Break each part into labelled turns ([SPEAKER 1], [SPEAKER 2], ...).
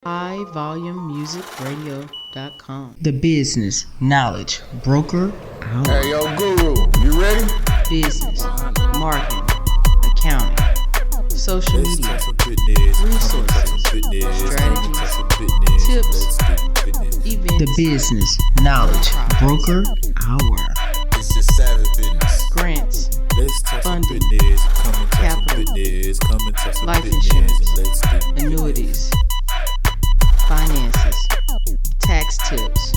[SPEAKER 1] highvolumemusicradio.com. The Business Knowledge Broker Hour.
[SPEAKER 2] Hey, yo, Guru, you ready?
[SPEAKER 1] Business, marketing, accounting, social media, resources, strategies, tips, events. The Business Knowledge Broker Hour.
[SPEAKER 2] It's just savage business.
[SPEAKER 1] Grants, funding, capital, life
[SPEAKER 2] business.
[SPEAKER 1] insurance, annuities, finances, tax tips,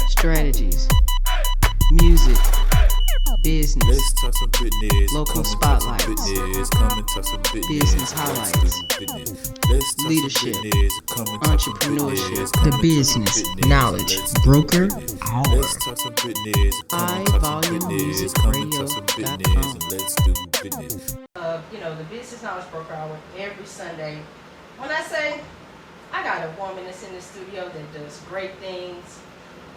[SPEAKER 1] strategies, music, business, local spotlights, business highlights, leadership, entrepreneurship. The Business Knowledge Broker Hour. highvolumemusicradio.com.
[SPEAKER 3] The Business Knowledge Broker Hour every Sunday. When I say I got a woman that's in the studio that does great things,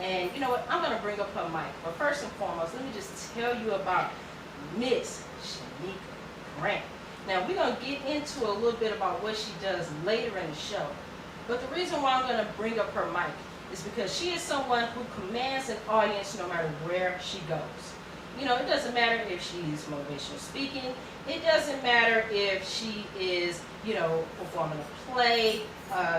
[SPEAKER 3] and you know what, I'm going to bring up her mic. But first and foremost, let me just tell you about Miss Chenica Grant. Now, we're going to get into a little bit about what she does later in the show. But the reason why I'm going to bring up her mic is because she is someone who commands an audience no matter where she goes. You know, it doesn't matter if she's motivational speaking. It doesn't matter if she is, performing a play,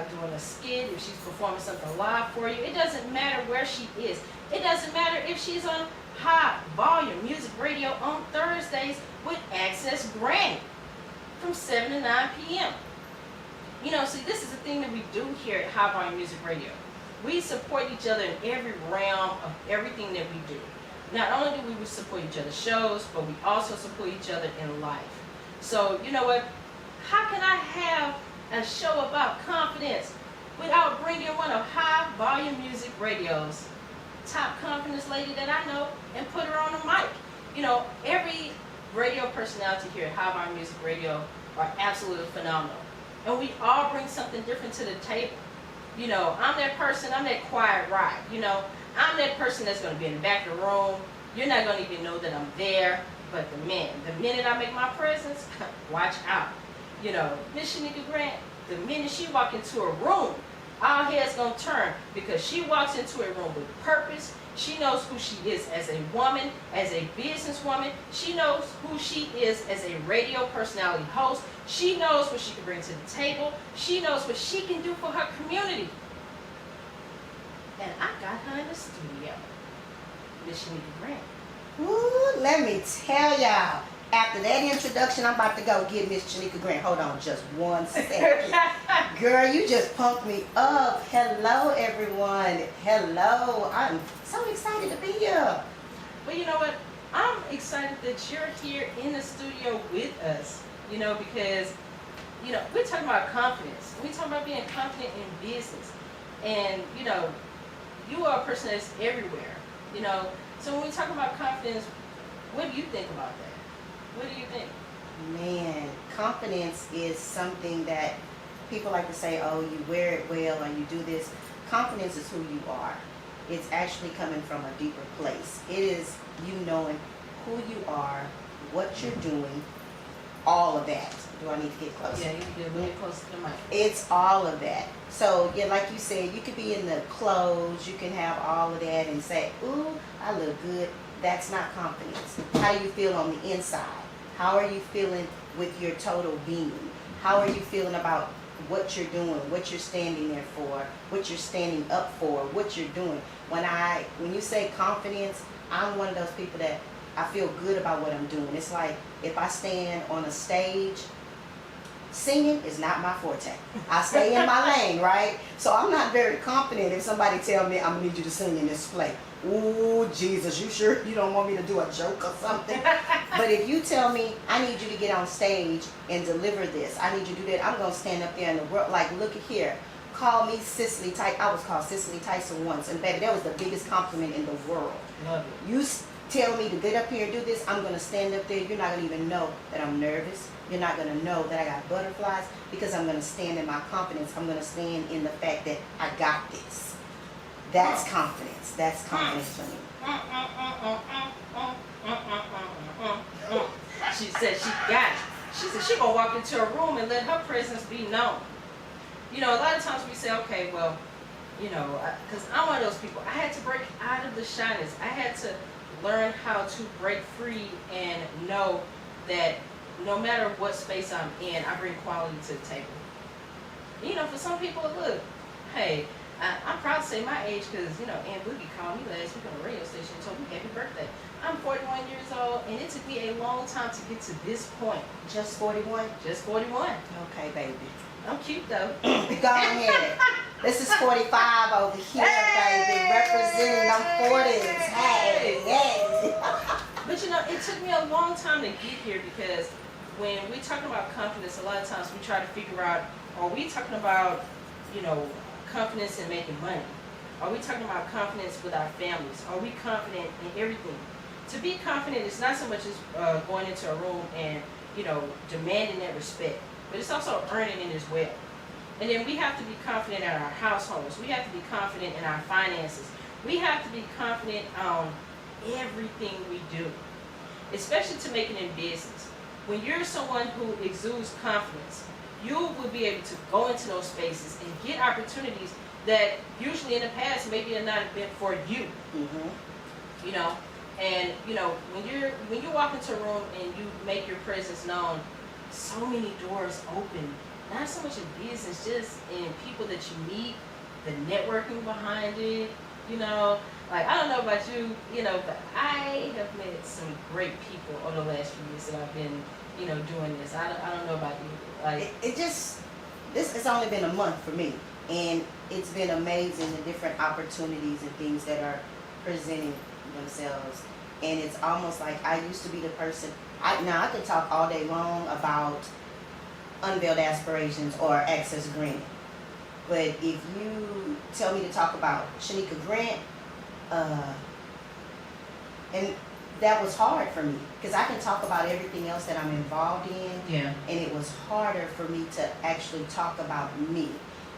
[SPEAKER 3] doing a skit, if she's performing something live for you. It doesn't matter where she is. It doesn't matter if she's on High Volume Music Radio on Thursdays with Access Granny from 7 to 9 p.m. See, this is the thing that we do here at High Volume Music Radio. We support each other in every realm of everything that we do. Not only do we support each other's shows, but we also support each other in life. So, you know what? How can I have a show about confidence without bringing one of High Volume Music Radio's top confidence lady that I know and put her on the mic? Every radio personality here at High Volume Music Radio are absolutely phenomenal. And we all bring something different to the table. I'm that person, I'm that quiet ride. I'm that person that's going to be in the back of the room. You're not going to even know that I'm there. But the minute I make my presence, watch out. Miss Chenica Grant, the minute she walks into a room, our heads going to turn because she walks into a room with purpose. She knows who she is as a woman, as a businesswoman. She knows who she is as a radio personality host. She knows what she can bring to the table. She knows what she can do for her community. And I got her in the studio, Miss Chenica Grant.
[SPEAKER 4] Ooh, let me tell y'all. After that introduction, I'm about to go get Miss Chenica Grant. Hold on just 1 second. Girl, you just pumped me up. Hello, everyone. Hello. I'm so excited to be here.
[SPEAKER 3] Well, you know what? I'm excited that you're here in the studio with us, because, we're talking about confidence. We're talking about being confident in business. And, you are a person that's everywhere, So when we talk about confidence, what do you think about that? What do you think?
[SPEAKER 4] Man, confidence is something that people like to say, oh, you wear it well or you do this. Confidence is who you are. It's actually coming from a deeper place. It is you knowing who you are, what you're doing, all of that. Do I need to get closer?
[SPEAKER 3] Yeah, you can get a little closer to the mic.
[SPEAKER 4] It's all of that. So, yeah, like you said, you could be in the clothes, you can have all of that and say, ooh, I look good. That's not confidence. How do you feel on the inside? How are you feeling with your total being? How are you feeling about what you're doing, what you're standing there for, what you're standing up for, what you're doing? When you say confidence, I'm one of those people that I feel good about what I'm doing. It's like if I stand on a stage, singing is not my forte. I stay in my lane, right? So I'm not very confident if somebody tell me I'm gonna need you to sing in this play. Ooh, Jesus, you sure you don't want me to do a joke or something? But if you tell me I need you to get on stage and deliver this, I need you to do that, I'm gonna stand up there in the world like, look at here. Call me Cicely Tyson. I was called Cicely Tyson once, and baby, that was the biggest compliment in the world.
[SPEAKER 3] Love it.
[SPEAKER 4] You tell me to get up here and do this, I'm gonna stand up there. You're not gonna even know that I'm nervous. You're not going to know that I got butterflies because I'm going to stand in my confidence. I'm going to stand in the fact that I got this. That's confidence. That's confidence for me.
[SPEAKER 3] She said she got it. She said she going to walk into a room and let her presence be known. You know, a lot of times we say, okay, well, you know, because I'm one of those people. I had to break out of the shyness. I had to learn how to break free and know that no matter what space I'm in, I bring quality to the table. You know, for some people, look, hey, I'm proud to say my age because, you know, Aunt Boogie called me last week on the radio station and told me happy birthday. I'm 41 years old, and it took me a long time to get to this point.
[SPEAKER 4] Just 41?
[SPEAKER 3] Just 41.
[SPEAKER 4] Okay, baby.
[SPEAKER 3] I'm cute, though.
[SPEAKER 4] Go ahead. This is 45 over here, baby. Representing them 40s. Hey, yeah.
[SPEAKER 3] But, you know, it took me a long time to get here because when we talking about confidence, a lot of times we try to figure out, are we talking about, you know, confidence in making money? Are we talking about confidence with our families? Are we confident in everything? To be confident is not so much as going into a room and, you know, demanding that respect, but it's also earning it as well. And then we have to be confident in our households. We have to be confident in our finances. We have to be confident on everything we do, especially to make it in business. When you're someone who exudes confidence, you will be able to go into those spaces and get opportunities that usually in the past maybe have not been for you. You know, and you know when you walk into a room and you make your presence known, so many doors open. Not so much in business, just in people that you meet, the networking behind it. You know, like I don't know about you, you know, but I have met some great people over the last few years that I've been, you know, doing this. I don't know about you. Like
[SPEAKER 4] this has only been a month for me, and it's been amazing the different opportunities and things that are presenting themselves. And it's almost like I used to be the person. Now I can talk all day long about Unveiled Aspirations or Access Grant, but if you tell me to talk about Chenica Grant, and that was hard for me because I can talk about everything else that I'm involved in,
[SPEAKER 3] yeah.
[SPEAKER 4] and it was harder for me to actually talk about me.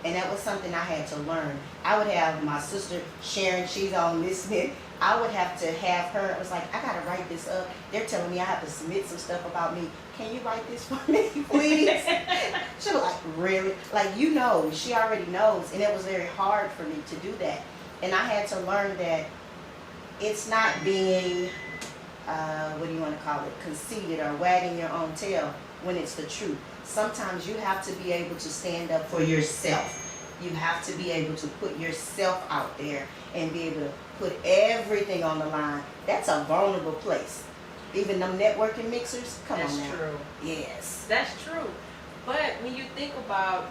[SPEAKER 4] And that was something I had to learn. I would have my sister Sharon, she's on listening. I would have to have her, I was like, I gotta write this up. They're telling me I have to submit some stuff about me. Can you write this for me, please? She was like, really? Like, you know, she already knows. And it was very hard for me to do that. And I had to learn that it's not being, what do you want to call it, conceited or wagging your own tail when it's the truth. Sometimes you have to be able to stand up for yourself. You have to be able to put yourself out there and be able to put everything on the line. That's a vulnerable place. Even them networking mixers, come on now.
[SPEAKER 3] That's true.
[SPEAKER 4] Yes.
[SPEAKER 3] That's true. But when you think about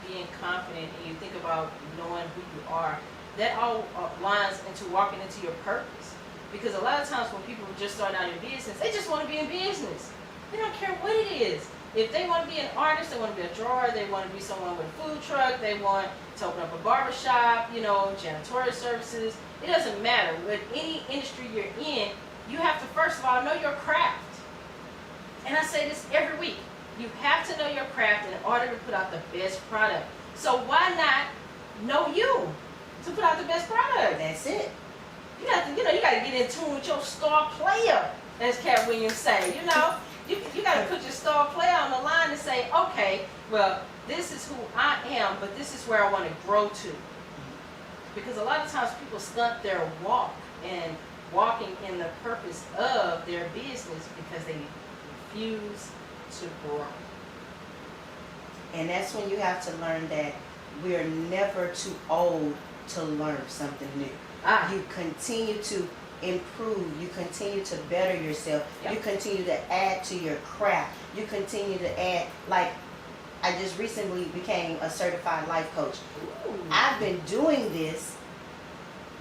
[SPEAKER 3] being confident and you think about knowing who you are, that all lines into walking into your purpose. Because a lot of times when people just start out in business, they just want to be in business. They don't care what it is. If they want to be an artist, they want to be a drawer, they want to be someone with a food truck, they want to open up a barbershop, you know, janitorial services. It doesn't matter. With any industry you're in, you have to first of all know your craft. And I say this every week. You have to know your craft in order to put out the best product. So why not know you to put out the best product?
[SPEAKER 4] That's it.
[SPEAKER 3] You got to, you got to get in tune with your star player, as Cat Williams say. You know, you got to put your star player on the line and say, okay, well, this is who I am, but this is where I want to grow to. Because a lot of times people stunt their walk and walking in the purpose of their business because they refuse to grow.
[SPEAKER 4] And that's when you have to learn that we're never too old to learn something new. You continue to improve, you continue to better yourself, you continue to add to your craft, you continue to add, like I just recently became a certified life coach.
[SPEAKER 3] Ooh.
[SPEAKER 4] I've been doing this,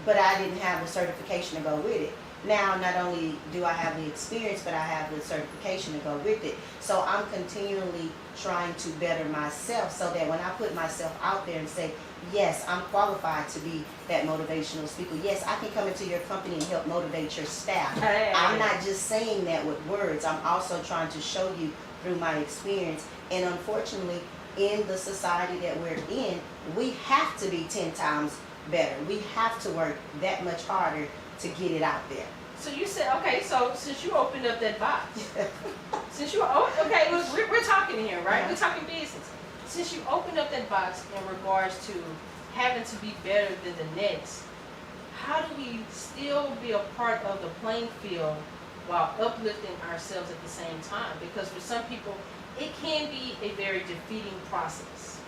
[SPEAKER 4] but I didn't have the certification to go with it. Now, not only do I have the experience, but I have the certification to go with it. So I'm continually trying to better myself so that when I put myself out there and say, yes, I'm qualified to be that motivational speaker. Yes, I can come into your company and help motivate your staff.
[SPEAKER 3] Hey.
[SPEAKER 4] I'm not just saying that with words. I'm also trying to show you through my experience. And unfortunately, in the society that we're in, we have to be 10 times better. We have to work that much harder to get it out there.
[SPEAKER 3] So you said, okay, so since you opened up that box, since you, okay, we're talking here, right? We're talking business. since you opened up that box in regards to having to be better than the next, how do we still be a part of the playing field while uplifting ourselves at the same time? Because for some people, it can be a very defeating process.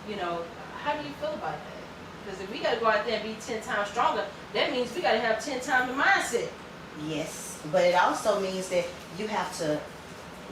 [SPEAKER 3] You know, how do you feel about that? Because if we got to go out there and be 10 times stronger, that means we got to have 10 times the mindset.
[SPEAKER 4] Yes, but it also means that you have to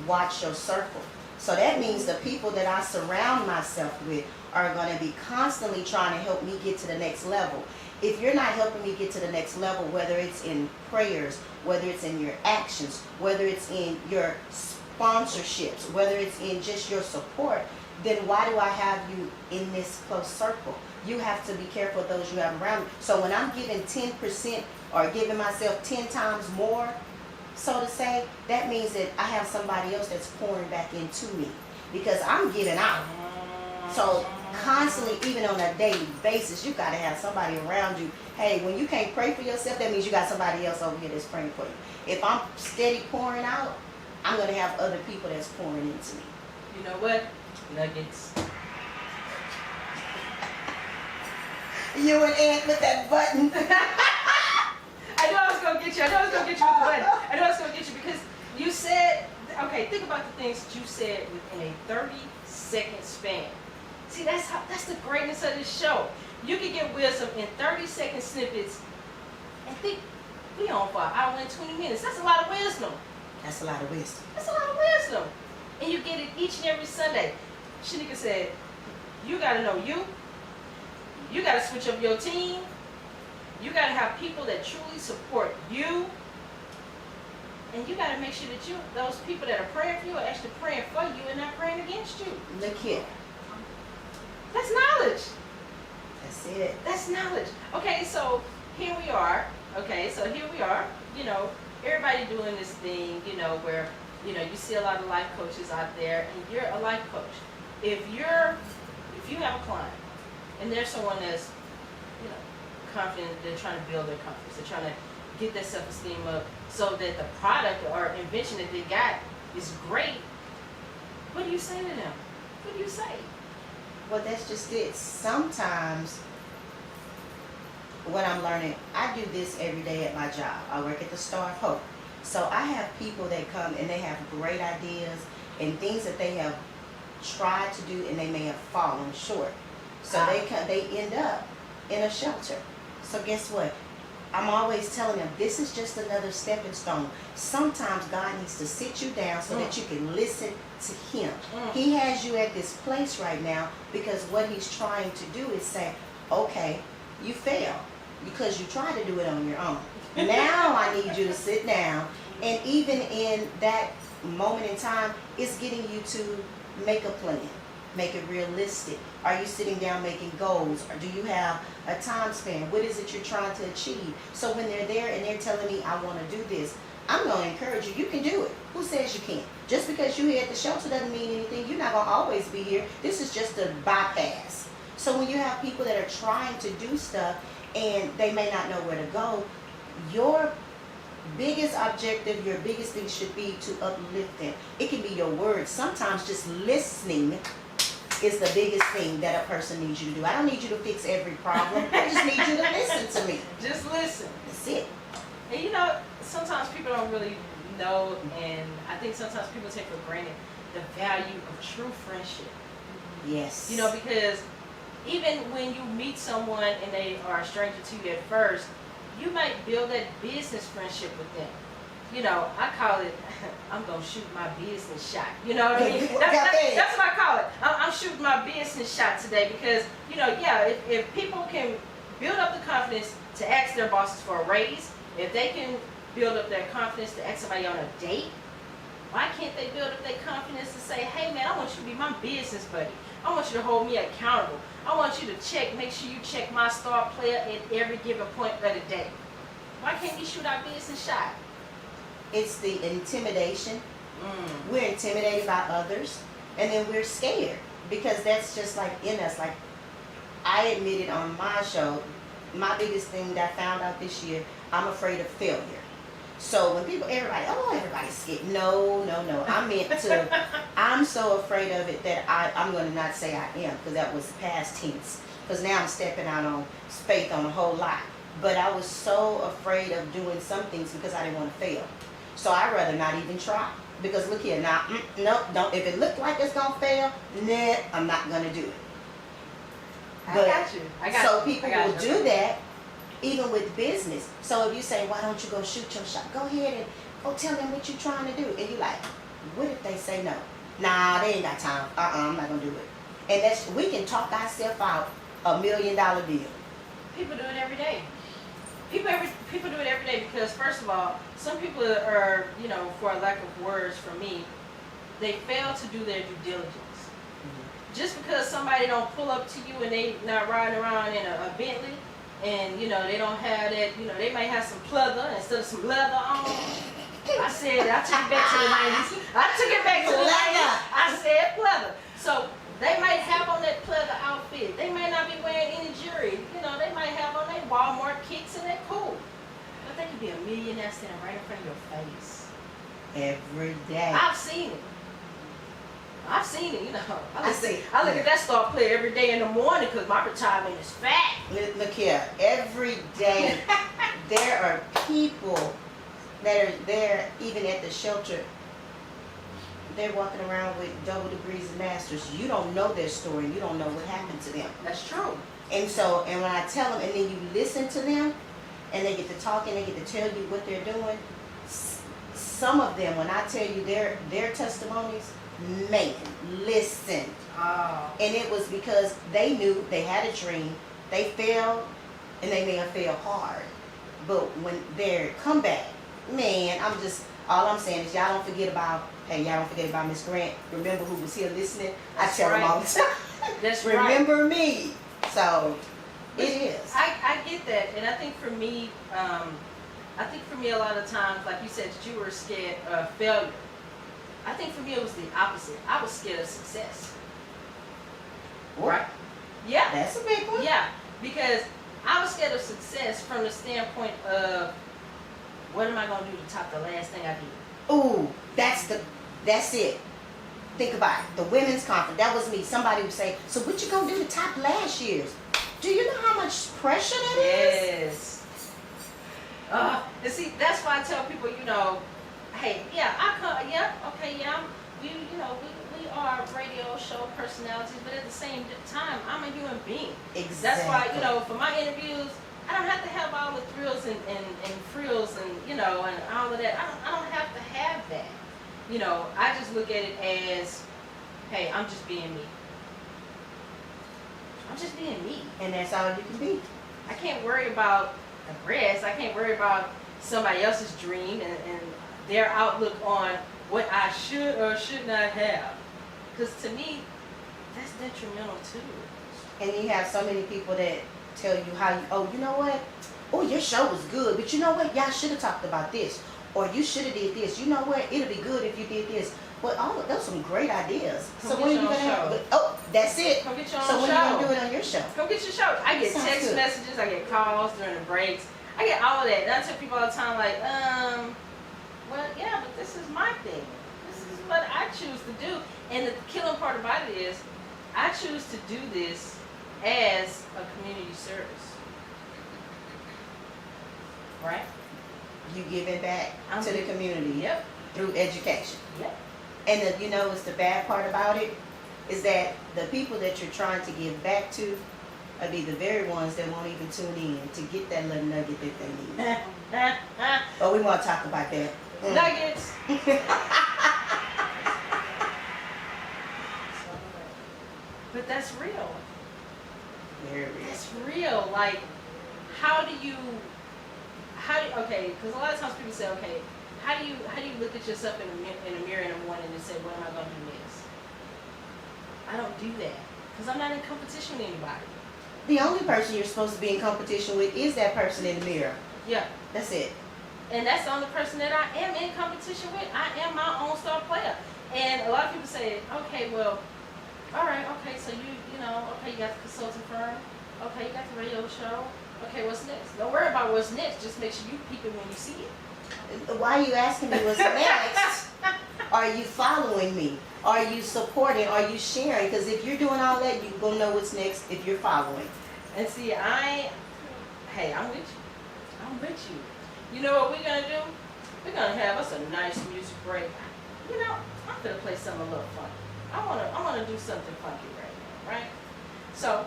[SPEAKER 4] watch your circle. So that means the people that I surround myself with are going to be constantly trying to help me get to the next level. If you're not helping me get to the next level, whether it's in prayers, whether it's in your actions, whether it's in your sponsorships, whether it's in just your support, then why do I have you in this close circle? You have to be careful of those you have around you. So when I'm giving 10% or giving myself 10 times more, so to say, that means that I have somebody else that's pouring back into me because I'm giving out. So constantly, even on a daily basis, you got to have somebody around you. Hey, when you can't pray for yourself, that means you got somebody else over here that's praying for you. If I'm steady pouring out, I'm going to have other people that's pouring into me.
[SPEAKER 3] You know what? Nuggets.
[SPEAKER 4] You and Aunt with that button.
[SPEAKER 3] I knew I was going to get you. I knew I was going to get you with the button. I knew I was going to get you because you said, okay, think about the things that you said within a 30-second span. See, that's the greatness of this show. You can get wisdom in 30-second snippets and think, we on for an hour and 20 minutes. That's a lot of wisdom.
[SPEAKER 4] That's a lot of wisdom.
[SPEAKER 3] That's a lot of wisdom. And you get it each and every Sunday. Chenica said, you got to know you. You got to switch up your team. You got to have people that truly support you. And you got to make sure that those people that are praying for you are actually praying for you and not praying against you.
[SPEAKER 4] Look here.
[SPEAKER 3] That's knowledge.
[SPEAKER 4] That's it.
[SPEAKER 3] That's knowledge. Okay, so here we are. You know, everybody doing this thing, you know, where, you know, you see a lot of life coaches out there, and you're a life coach. If you have a client, and there's someone that's, you know, confident, they're trying to build their confidence, they're trying to get their self-esteem up so that the product or invention that they got is great, what do you say to them? What do you say?
[SPEAKER 4] Well, that's just it. Sometimes what I'm learning, I do this every day at my job. I work at the Star of Hope. So I have people that come and they have great ideas and things that they have tried to do and they may have fallen short. So they end up in a shelter. So guess what? I'm always telling them, this is just another stepping stone. Sometimes God needs to sit you down so that you can listen to Him. He has you at this place right now because what He's trying to do is say, okay, you failed because you tried to do it on your own. Now I need you to sit down, and even in that moment in time, it's getting you to make a plan. Make it realistic. Are you sitting down making goals? Or do you have a time span? What is it you're trying to achieve? So when they're there and they're telling me, I want to do this, I'm going to encourage you. You can do it. Who says you can't? Just because you're here at the shelter doesn't mean anything. You're not going to always be here. This is just a bypass. So when you have people that are trying to do stuff and they may not know where to go, your biggest objective, your biggest thing should be to uplift them. It can be your words. Sometimes just listening is the biggest thing that a person needs you to do. I don't need you to fix every problem. I just need you to listen to me.
[SPEAKER 3] Just listen.
[SPEAKER 4] That's it.
[SPEAKER 3] And you know, sometimes people don't really know, and I think sometimes people take for granted the value of true friendship.
[SPEAKER 4] Yes.
[SPEAKER 3] You know, because even when you meet someone and they are a stranger to you at first, you might build that business friendship with them. You know, I call it, I'm going to shoot my business shot. You know what I mean? That's what I call it. I'm shooting my business shot today because, you know, yeah, if people can build up the confidence to ask their bosses for a raise, if they can build up their confidence to ask somebody on a date, why can't they build up their confidence to say, hey man, I want you to be my business buddy. I want you to hold me accountable. I want you to make sure you check my star player at every given point of the day. Why can't we shoot our business shot?
[SPEAKER 4] It's the intimidation. We're intimidated by others, and then we're scared because that's just like in us. Like I admitted on my show, my biggest thing that I found out this year, I'm afraid of failure. So when everybody's scared. No. I meant to, I'm so afraid of it that I'm going to not say I am, because that was past tense. Because now I'm stepping out on faith on a whole lot. But I was so afraid of doing some things because I didn't want to fail. So I'd rather not even try. Because look here, now, no, don't. If it looked like it's going to fail, nah, I'm not going to do it.
[SPEAKER 3] But, I got you.
[SPEAKER 4] So people will do that even with business. So if you say, why don't you go shoot your shot? Go ahead and go tell them what you're trying to do. And you're like, what if they say no? Nah, they ain't got time. I'm not going to do it. And we can talk ourselves out $1 million deal.
[SPEAKER 3] People do it every day. People do it every day because, first of all, some people are, for a lack of words from me, they fail to do their due diligence. Just because somebody don't pull up to you and they not riding around in a Bentley, and they don't have that, they might have some pleather instead of some leather on. I took it back to the 90s. I took it back to the 90s. I said pleather. So they might have on that pleather outfit. They may not be wearing any jewelry. They might have on their Walmart kicks and they're cool. But they could be a millionaire standing right in front of your face.
[SPEAKER 4] Every day.
[SPEAKER 3] I've seen it. I look at that star player every day in the morning because my retirement is fat.
[SPEAKER 4] Look here, every day there are people that are there, even at the shelter. They're walking around with double degrees and masters. You don't know their story. You don't know what happened to them.
[SPEAKER 3] That's true.
[SPEAKER 4] And when I tell them, and then you listen to them, and they get to talk and they get to tell you what they're doing. Some of them, when I tell you their testimonies, man, listen.
[SPEAKER 3] Oh.
[SPEAKER 4] And it was because they knew they had a dream. They failed, and they may have failed hard. But when their comeback, man, all I'm saying is y'all don't forget about Miss Grant. Remember who was here listening?
[SPEAKER 3] That's
[SPEAKER 4] I tell
[SPEAKER 3] right.
[SPEAKER 4] them all the time.
[SPEAKER 3] That's
[SPEAKER 4] Remember me. So it is.
[SPEAKER 3] I get that, and I think for me, a lot of times, like you said, that you were scared of failure. I think for me it was the opposite. I was scared of success.
[SPEAKER 4] What?
[SPEAKER 3] Right? Yeah.
[SPEAKER 4] That's a big one.
[SPEAKER 3] Yeah, because I was scared of success from the standpoint of what am I going to do to top the last thing I did?
[SPEAKER 4] Ooh, that's it. Think about it. The women's conference. That was me. Somebody would say, so what you going to do to top last year's? Do you know how much pressure that is?
[SPEAKER 3] Yes. And see, that's why I tell people, hey, we are radio show personalities, but at the same time, I'm a human being.
[SPEAKER 4] Exactly.
[SPEAKER 3] That's why, for my interviews, I don't have to have all the thrills and frills and all of that. I don't have to have that. I just look at it as, hey, I'm just being me. I'm just being me.
[SPEAKER 4] And that's all you can be.
[SPEAKER 3] I can't worry about the rest. I can't worry about somebody else's dream and their outlook on what I should or should not have. Because to me, that's detrimental too.
[SPEAKER 4] And you have so many people that tell you you know what? Oh, your show was good, but you know what? Y'all should have talked about this. Or you should have did this. You know what? It'll be good if you did this. Well, those are some great ideas. So when are you going to have? Oh, that's it.
[SPEAKER 3] Come get your own
[SPEAKER 4] so when
[SPEAKER 3] show.
[SPEAKER 4] are you going to do it on your show?
[SPEAKER 3] Come get your show. I get
[SPEAKER 4] Sounds
[SPEAKER 3] text
[SPEAKER 4] good.
[SPEAKER 3] messages. I get calls during the breaks. I get all of that. And I tell people all the time, like, well, yeah, but this is my thing. This is what I choose to do. And the killing part about it is, I choose to do this as a community service. Right?
[SPEAKER 4] You giving back to the community.
[SPEAKER 3] Yep.
[SPEAKER 4] Through education.
[SPEAKER 3] Yep.
[SPEAKER 4] And what's the bad part about it is that the people that you're trying to give back to will be the very ones that won't even tune in to get that little nugget that they need. Oh, we want to talk about that.
[SPEAKER 3] Nuggets. But that's real.
[SPEAKER 4] Very real.
[SPEAKER 3] That's real. Like, okay, because a lot of times people say, okay, how do you look at yourself in the mirror in the morning and say, what am I going to do next? I don't do that because I'm not in competition with anybody.
[SPEAKER 4] The only person you're supposed to be in competition with is that person in the mirror.
[SPEAKER 3] Yeah.
[SPEAKER 4] That's it.
[SPEAKER 3] And that's the only person that I am in competition with. I am my own star player. And a lot of people say, okay, well, all right, okay, so you got the consulting firm. Okay, you got the radio show. Okay, what's next? Don't worry about what's next. Just make sure you peep it when you see it.
[SPEAKER 4] Why are you asking me what's next? Are you following me? Are you supporting? Are you sharing? Because if you're doing all that, you're going to know what's next if you're following.
[SPEAKER 3] And see, hey, I'm with you. I'm with you. You know what we're going to do? We're going to have us a nice music break. You know, I'm going to play something a little funky. I want to do something funky right now, right? So,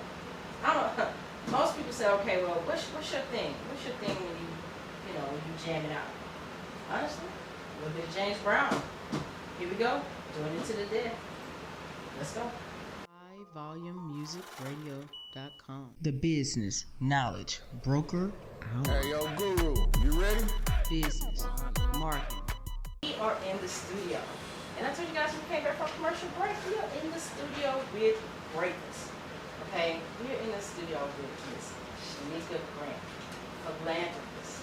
[SPEAKER 3] most people say, okay, well, what's your thing? What's your thing when when you jam it out? Honestly, a little bit of James Brown. Here we go. Doing it to the death. Let's go.
[SPEAKER 1] HighVolumeMusicRadio.com. The business knowledge broker hour.
[SPEAKER 2] Hey, yo, Guru, you ready?
[SPEAKER 1] Business, marketing.
[SPEAKER 3] We are in the studio. And I told you guys we came back from commercial break. We are in the studio with greatness. Okay? We are in the studio with Miss Chenica Grant, philanthropist,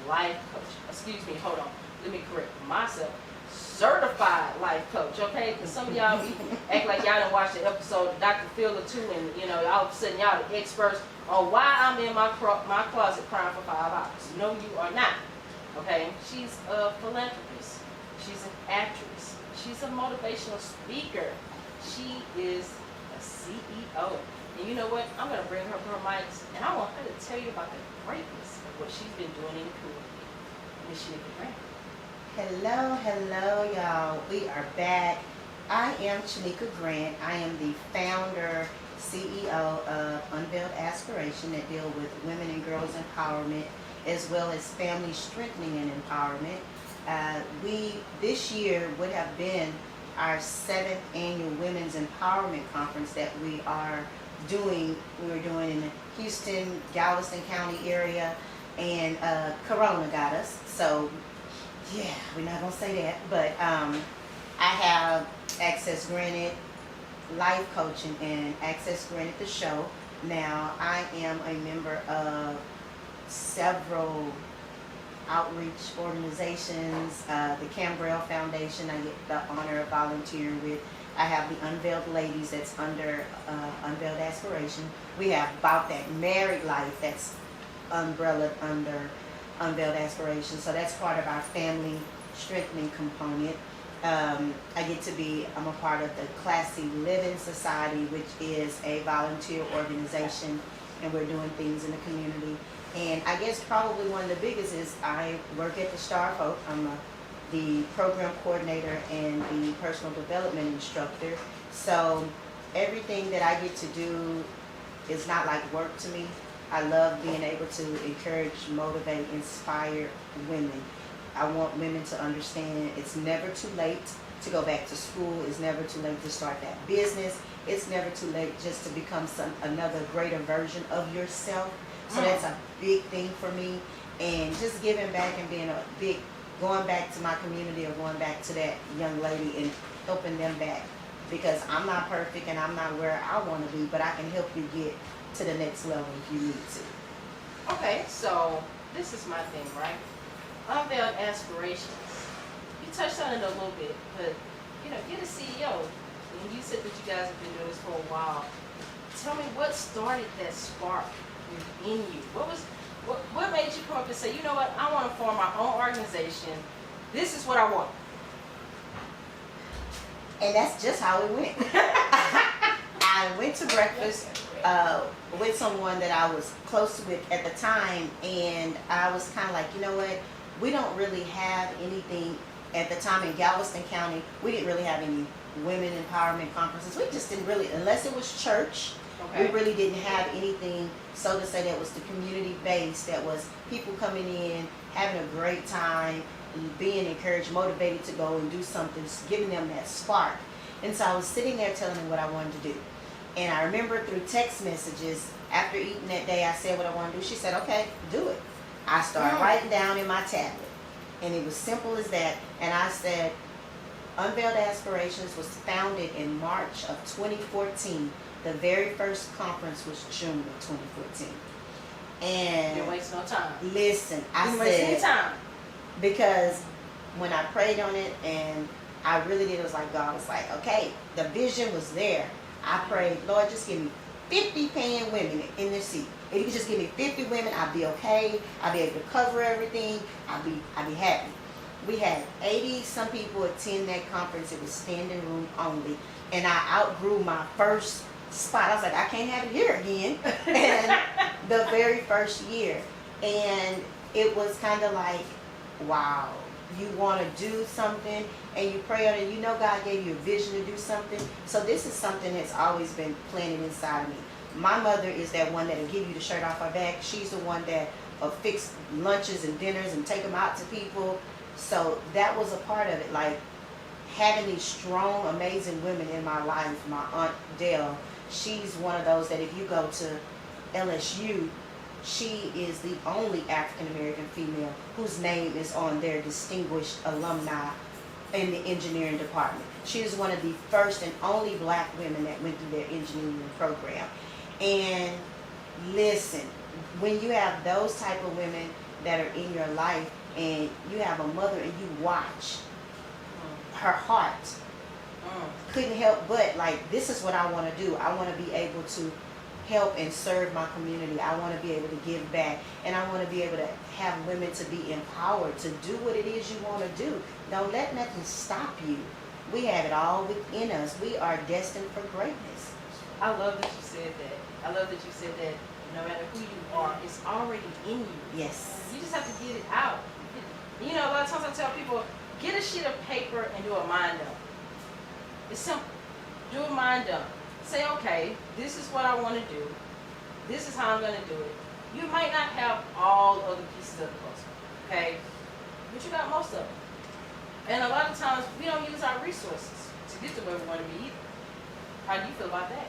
[SPEAKER 3] life coach. Excuse me, hold on. Let me correct myself. Certified life coach, okay? Because some of y'all act like y'all didn't watch the episode of Dr. Phil or two, and all of a sudden y'all the experts on why I'm in my closet crying for 5 hours. No, you are not. Okay? She's a philanthropist. She's an actress. She's a motivational speaker. She is a CEO. And you know what? I'm going to bring her mics, and I want her to tell you about the greatness of what she's been doing in the community. Miss Chenica Grant.
[SPEAKER 4] Hello, y'all. We are back. I am Chenica Grant. I am the founder, CEO of Unveiled Aspirations that deal with women and girls empowerment as well as family strengthening and empowerment. This year would have been our 7th annual Women's Empowerment Conference that we were doing in the Houston, Galveston County area, and Corona got us. So yeah, we're not gonna say that, but I have access granted life coaching and access granted the show. Now I am a member of several outreach organizations, the Cambrell Foundation I get the honor of volunteering with. I have the Unveiled Ladies that's under Unveiled Aspiration. We have About That Married Life that's umbrellaed under Unveiled Aspirations. So that's part of our family strengthening component. I'm a part of the Classy Living Society, which is a volunteer organization, and we're doing things in the community. And I guess probably one of the biggest is I work at the Star Folk. I'm the program coordinator and the personal development instructor. So everything that I get to do is not like work to me. I love being able to encourage, motivate, inspire women. I want women to understand it's never too late to go back to school. It's never too late to start that business. It's never too late just to become another greater version of yourself. So that's a big thing for me. And just giving back and being going back to my community or going back to that young lady and helping them back. Because I'm not perfect and I'm not where I want to be, but I can help you get to the next level if you need to.
[SPEAKER 3] Okay, so this is my thing, right? Unveiled Aspirations. You touched on it a little bit, but you're the CEO, and you said that you guys have been doing this for a while. Tell me what started that spark within you. What made you come up and say, you know what, I want to form my own organization. This is what I want.
[SPEAKER 4] And that's just how it went. I went to breakfast with someone that I was close with at the time, and I was kind of like, you know what, we don't really have anything at the time in Galveston County. We didn't really have any women empowerment conferences. We just didn't really, unless it was church, we really didn't have anything, so to say, that was the community based, that was people coming in, having a great time, being encouraged, motivated to go and do something, giving them that spark. And so I was sitting there telling them what I wanted to do. And I remember through text messages, after eating that day, I said what I wanted to do. She said, okay, do it. I started writing down in my tablet. And it was simple as that. And I said, Unveiled Aspirations was founded in March of 2014. The very first conference was June of 2014. And
[SPEAKER 3] you waste no time.
[SPEAKER 4] Listen, I
[SPEAKER 3] you
[SPEAKER 4] said,
[SPEAKER 3] waste any time.
[SPEAKER 4] Because when I prayed on it, and I really did, it was like God was like, okay, the vision was there. I prayed, Lord, just give me 50 paying women in this seat. If you could just give me 50 women, I'd be okay. I'd be able to cover everything. I'd be happy. We had 80 some people attend that conference. It was standing room only. And I outgrew my first spot. I was like, I can't have it here again. And the very first year. And it was kind of like, wow, you want to do something and you pray on it. You know God gave you a vision to do something. So this is something that's always been planted inside of me. My mother is that one that'll give you the shirt off her back. She's the one that will fix lunches and dinners and take them out to people. So that was a part of it. Like having these strong, amazing women in my life. My Aunt Dell, she's one of those that if you go to LSU, she is the only African American female whose name is on their distinguished alumni in the engineering department. She is one of the first and only black women that went through their engineering program. And listen, when you have those type of women that are in your life and you have a mother and you watch her heart, couldn't help but like, this is what I want to do. I want to be able to help and serve my community. I want to be able to give back, and I want to be able to have women to be empowered to do what it is you want to do. Don't let nothing stop you. We have it all within us. We are destined for greatness.
[SPEAKER 3] I love that you said that. I love that you said that no matter who you are, it's already in you.
[SPEAKER 4] Yes.
[SPEAKER 3] You just have to get it out. You know, a lot of times I tell people, get a sheet of paper and do a mind dump. It's simple. Do a mind dump. Say, okay, this is what I want to do. This is how I'm going to do it. You might not have all of the pieces of the puzzle, okay? But you got most of them. And a lot of times, we don't use our resources to get to where we want to be either. How do you feel about that?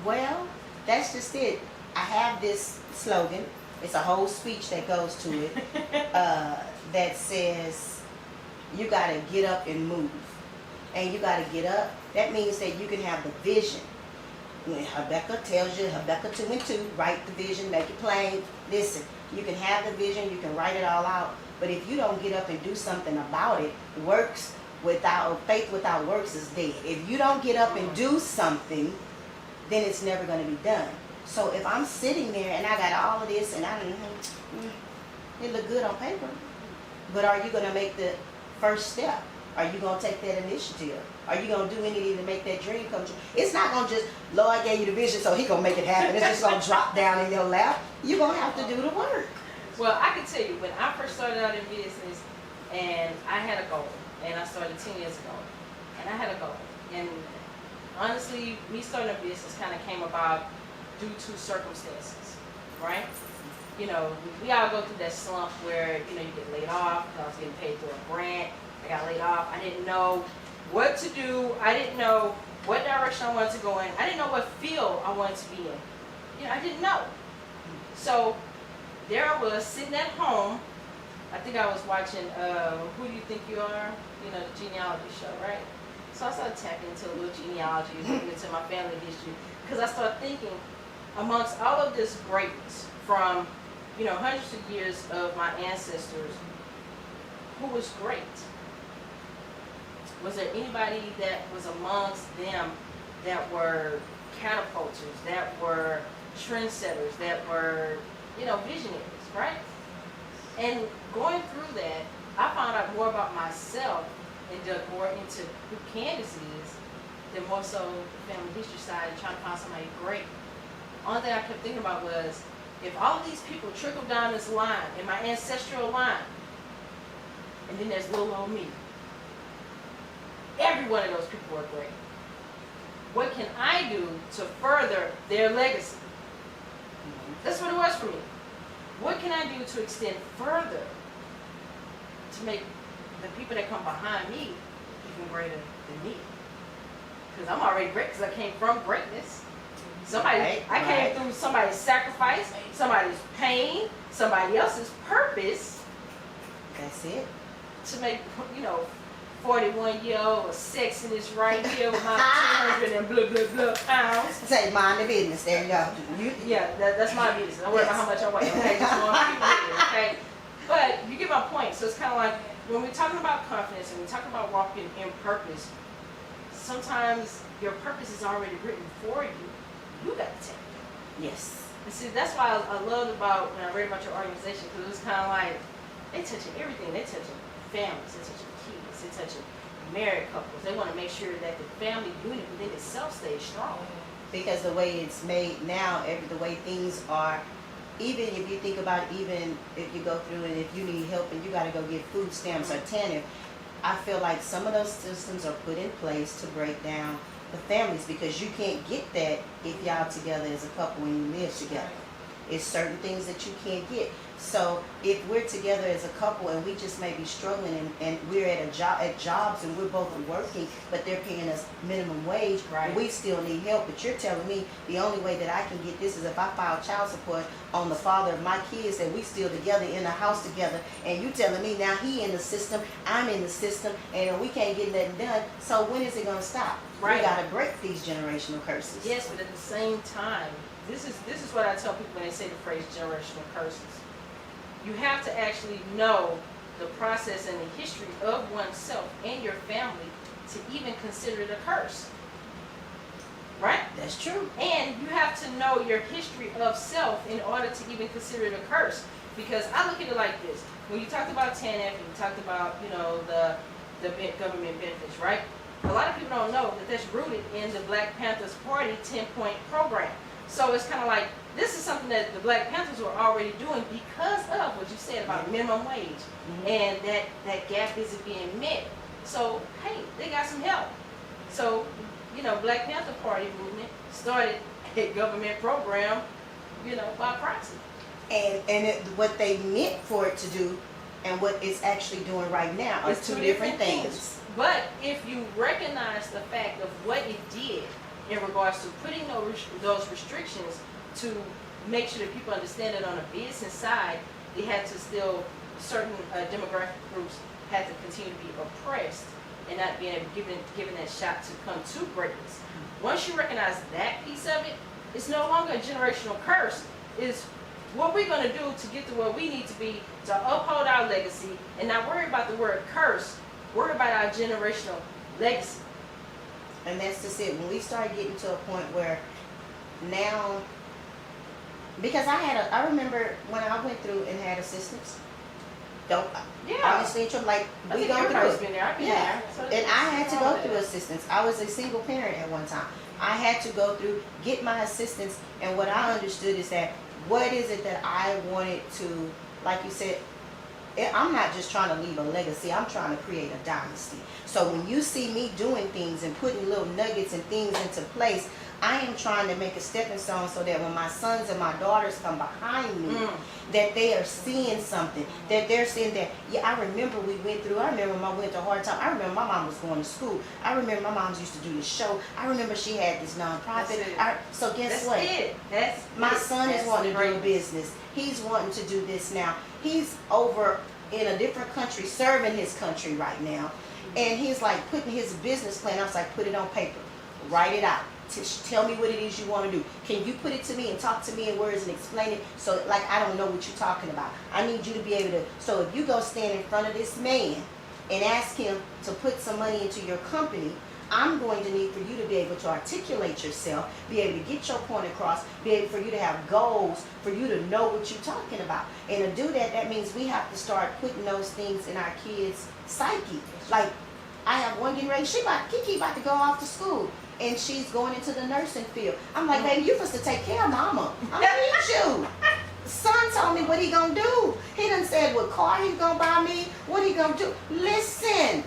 [SPEAKER 4] Well, that's just it. I have this slogan. It's a whole speech that goes to it that says, you got to get up and move. And you got to get up. That means that you can have the vision. When Habakkuk tells you, Habakkuk 2 and 2, write the vision, make it plain. Listen, you can have the vision, you can write it all out. But if you don't get up and do something about it, faith without works is dead. If you don't get up and do something, then it's never going to be done. So if I'm sitting there and I got all of this and it look good on paper, but are you going to make the first step? Are you going to take that initiative? Are you going to do anything to make that dream come true? It's not going to just, Lord gave you the vision, so he going to make it happen. It's just going to drop down in your lap. You're going to have to do the work.
[SPEAKER 3] Well, I can tell you, when I first started out in business, and I had a goal, and I started 10 years ago, and I had a goal. And honestly, me starting a business kind of came about due to circumstances, right? You know, we all go through that slump where, you know, you get laid off. I was getting paid through a grant. I got laid off. I didn't know what to do. I didn't know what direction I wanted to go in. I didn't know what field I wanted to be in. You know, I didn't know. So there I was sitting at home. I think I was watching Who Do You Think You Are? You know, the genealogy show, right? So I started tapping into a little genealogy, looking into my family history, because I started thinking, amongst all of this greatness from, you know, hundreds of years of my ancestors, who was great? Was there anybody that was amongst them that were catapulters, that were trendsetters, that were, you know, visionaries, right? And going through that, I found out more about myself and dug more into who Candace is than more so the family history side and trying to find somebody great. Only thing I kept thinking about was, if all of these people trickle down this line, in my ancestral line, and then there's little old me, every one of those people are great. What can I do to further their legacy? That's what it was for me. What can I do to extend further to make the people that come behind me even greater than me? Because I'm already great because I came from greatness. I came through somebody's sacrifice, somebody's pain, somebody else's purpose.
[SPEAKER 4] That's it.
[SPEAKER 3] To make, you know, 41-year-old sexing this right here with my 200 and blah, blah, blah pounds.
[SPEAKER 4] Say, mind the business. There you go.
[SPEAKER 3] Yeah, that's my business. Don't worry about how much I weigh, okay? Just want people with it, okay? But you get my point. So it's kind of like, when we're talking about confidence and we're talking about walking in purpose, sometimes your purpose is already written for you. you got to take.
[SPEAKER 4] Yes.
[SPEAKER 3] And see, that's why I loved about when I read about your organization, because it was kind of like, they touching everything. They touching families, they touching kids, they touching married couples. They want to make sure that the family unit within itself stays strong.
[SPEAKER 4] Because the way it's made now, the way things are, even if you think about, even if you go through and if you need help and you got to go get food stamps or TANF, I feel like some of those systems are put in place to break down the families, because you can't get that if y'all together as a couple and you live together. It's certain things that you can't get. So if we're together as a couple and we just may be struggling and we're at jobs and we're both working, but they're paying us minimum wage,
[SPEAKER 3] Right.
[SPEAKER 4] we still need help. But you're telling me the only way that I can get this is if I file child support on the father of my kids, that we still together in the house together, and you telling me now he in the system, I'm in the system, and we can't get nothing done. So when is it going to stop?
[SPEAKER 3] Right.
[SPEAKER 4] We got to break these generational curses.
[SPEAKER 3] Yes, but at the same time, this is what I tell people when they say the phrase generational curses. You have to actually know the process and the history of oneself and your family to even consider it a curse. Right?
[SPEAKER 4] That's true.
[SPEAKER 3] And you have to know your history of self in order to even consider it a curse. Because I look at it like this. When you talked about TANF and you talked about, the government benefits, right? A lot of people don't know that that's rooted in the Black Panthers Party 10-point program. So it's kind of like, this is something that the Black Panthers were already doing because of what you said about minimum wage.
[SPEAKER 4] Mm-hmm.
[SPEAKER 3] And that gap isn't being met. So, hey, they got some help. So, Black Panther Party movement started a government program, by proxy.
[SPEAKER 4] And what they meant for it to do and what it's actually doing right now are
[SPEAKER 3] It's
[SPEAKER 4] two different things.
[SPEAKER 3] But if you recognize the fact of what it did in regards to putting those restrictions to make sure that people understand that on a business side, they had to still, certain demographic groups had to continue to be oppressed and not being able to given that shot to come to greatness. Once you recognize that piece of it, it's no longer a generational curse. It's what we're going to do to get to where we need to be to uphold our legacy and not worry about the word curse, worry about our generational legacy.
[SPEAKER 4] And that's just it. When we start getting to a point where now, because I remember when I went through and had assistance. Honestly, like we go through it.
[SPEAKER 3] Been there. I've been
[SPEAKER 4] Yeah,
[SPEAKER 3] there. So
[SPEAKER 4] and I had to go
[SPEAKER 3] all
[SPEAKER 4] through
[SPEAKER 3] that.
[SPEAKER 4] assistance. I was a single parent at one time. I had to go through, get my assistance, and what I understood is that what is it that I wanted to, like you said, I'm not just trying to leave a legacy, I'm trying to create a dynasty. So when you see me doing things and putting little nuggets and things into place, I am trying to make a stepping stone so that when my sons and my daughters come behind me, that they are seeing something, that they're seeing that, yeah, I remember I remember when I went through a hard time, I remember my mom was going to school, I remember my mom used to do this show, I remember she had this nonprofit. So guess what? My son is wanting to do a business. He's wanting to do this now. He's over in a different country, serving his country right now. And he's like putting his business plan, I was like, put it on paper, write it out. Tell me what it is you want to do. Can you put it to me and talk to me in words and explain it so like I don't know what you're talking about. I need you to be able to, so if you go stand in front of this man and ask him to put some money into your company, I'm going to need for you to be able to articulate yourself, be able to get your point across, be able for you to have goals, for you to know what you're talking about. And to do that, that means we have to start putting those things in our kids' psyche. Like, I have one getting ready, Kiki about to go off to school, and she's going into the nursing field. I'm like, baby, you're supposed to take care of mama. I need you. Son told me what he gonna do. He done said what car he's gonna buy me, what he gonna do. Listen.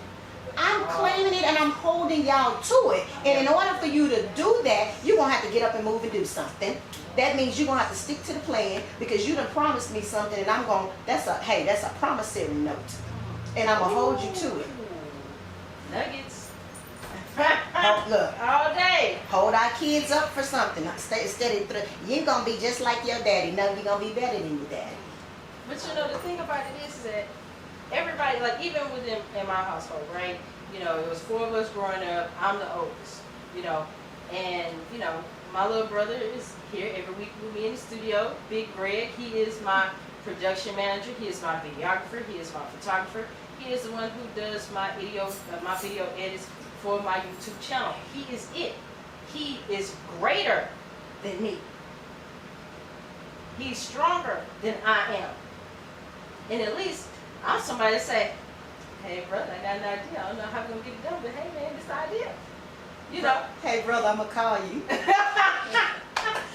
[SPEAKER 4] I'm claiming it and I'm holding y'all to it. And in order for you to do that, you're going to have to get up and move and do something. That means you're going to have to stick to the plan because you done promised me something and I'm going, that's a promissory note. And I'm going to hold you to it.
[SPEAKER 3] Nuggets.
[SPEAKER 4] Look.
[SPEAKER 3] All day.
[SPEAKER 4] Hold our kids up for something. Stay steady. You're going to be just like your daddy. No, you're going to be better than your daddy.
[SPEAKER 3] But the thing about it is that everybody, like even within in my household, right? It was 4 of us growing up. I'm the oldest, and my little brother is here every week with me in the studio. Big Greg, he is my production manager. He is my videographer. He is my photographer. He is the one who does my video edits for my YouTube channel. He is it. He is greater than me. He's stronger than I am. And at least I'm somebody to say, hey, brother, I got an idea. I don't know how we're going to get it done, but hey, man, this idea. You know?
[SPEAKER 4] Hey, brother, I'm going to call you.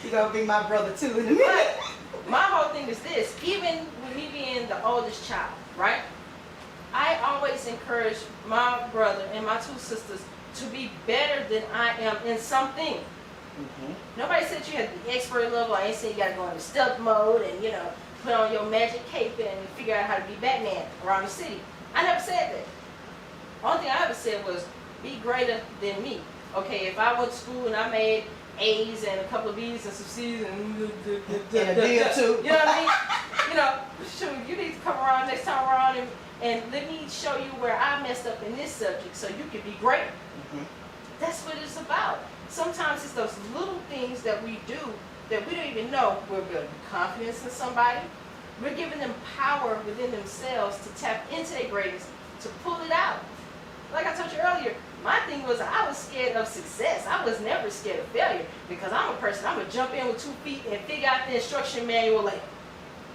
[SPEAKER 4] You're going to be my brother, too, in a minute.
[SPEAKER 3] But my whole thing is this. Even with me being the oldest child, right? I always encourage my brother and my two sisters to be better than I am in something.
[SPEAKER 4] Mm-hmm.
[SPEAKER 3] Nobody said you had to be expert level. I ain't saying you got to go into stealth mode and, you know, put on your magic cape and figure out how to be Batman around the city. I never said that. Only thing I ever said was be greater than me. Okay, if I went to school and I made A's and a couple of B's and some C's and
[SPEAKER 4] a D or two.
[SPEAKER 3] You know what I mean? You know, shoot, you need to come around next time around and let me show you where I messed up in this subject so you can be great.
[SPEAKER 4] Mm-hmm.
[SPEAKER 3] That's what it's about. Sometimes it's those little things that we do that we don't even know we're building confidence in somebody. We're giving them power within themselves to tap into their greatness, to pull it out. Like I told you earlier, my thing was I was scared of success. I was never scared of failure because I'm a person, I'm going to jump in with 2 feet and figure out the instruction manual later.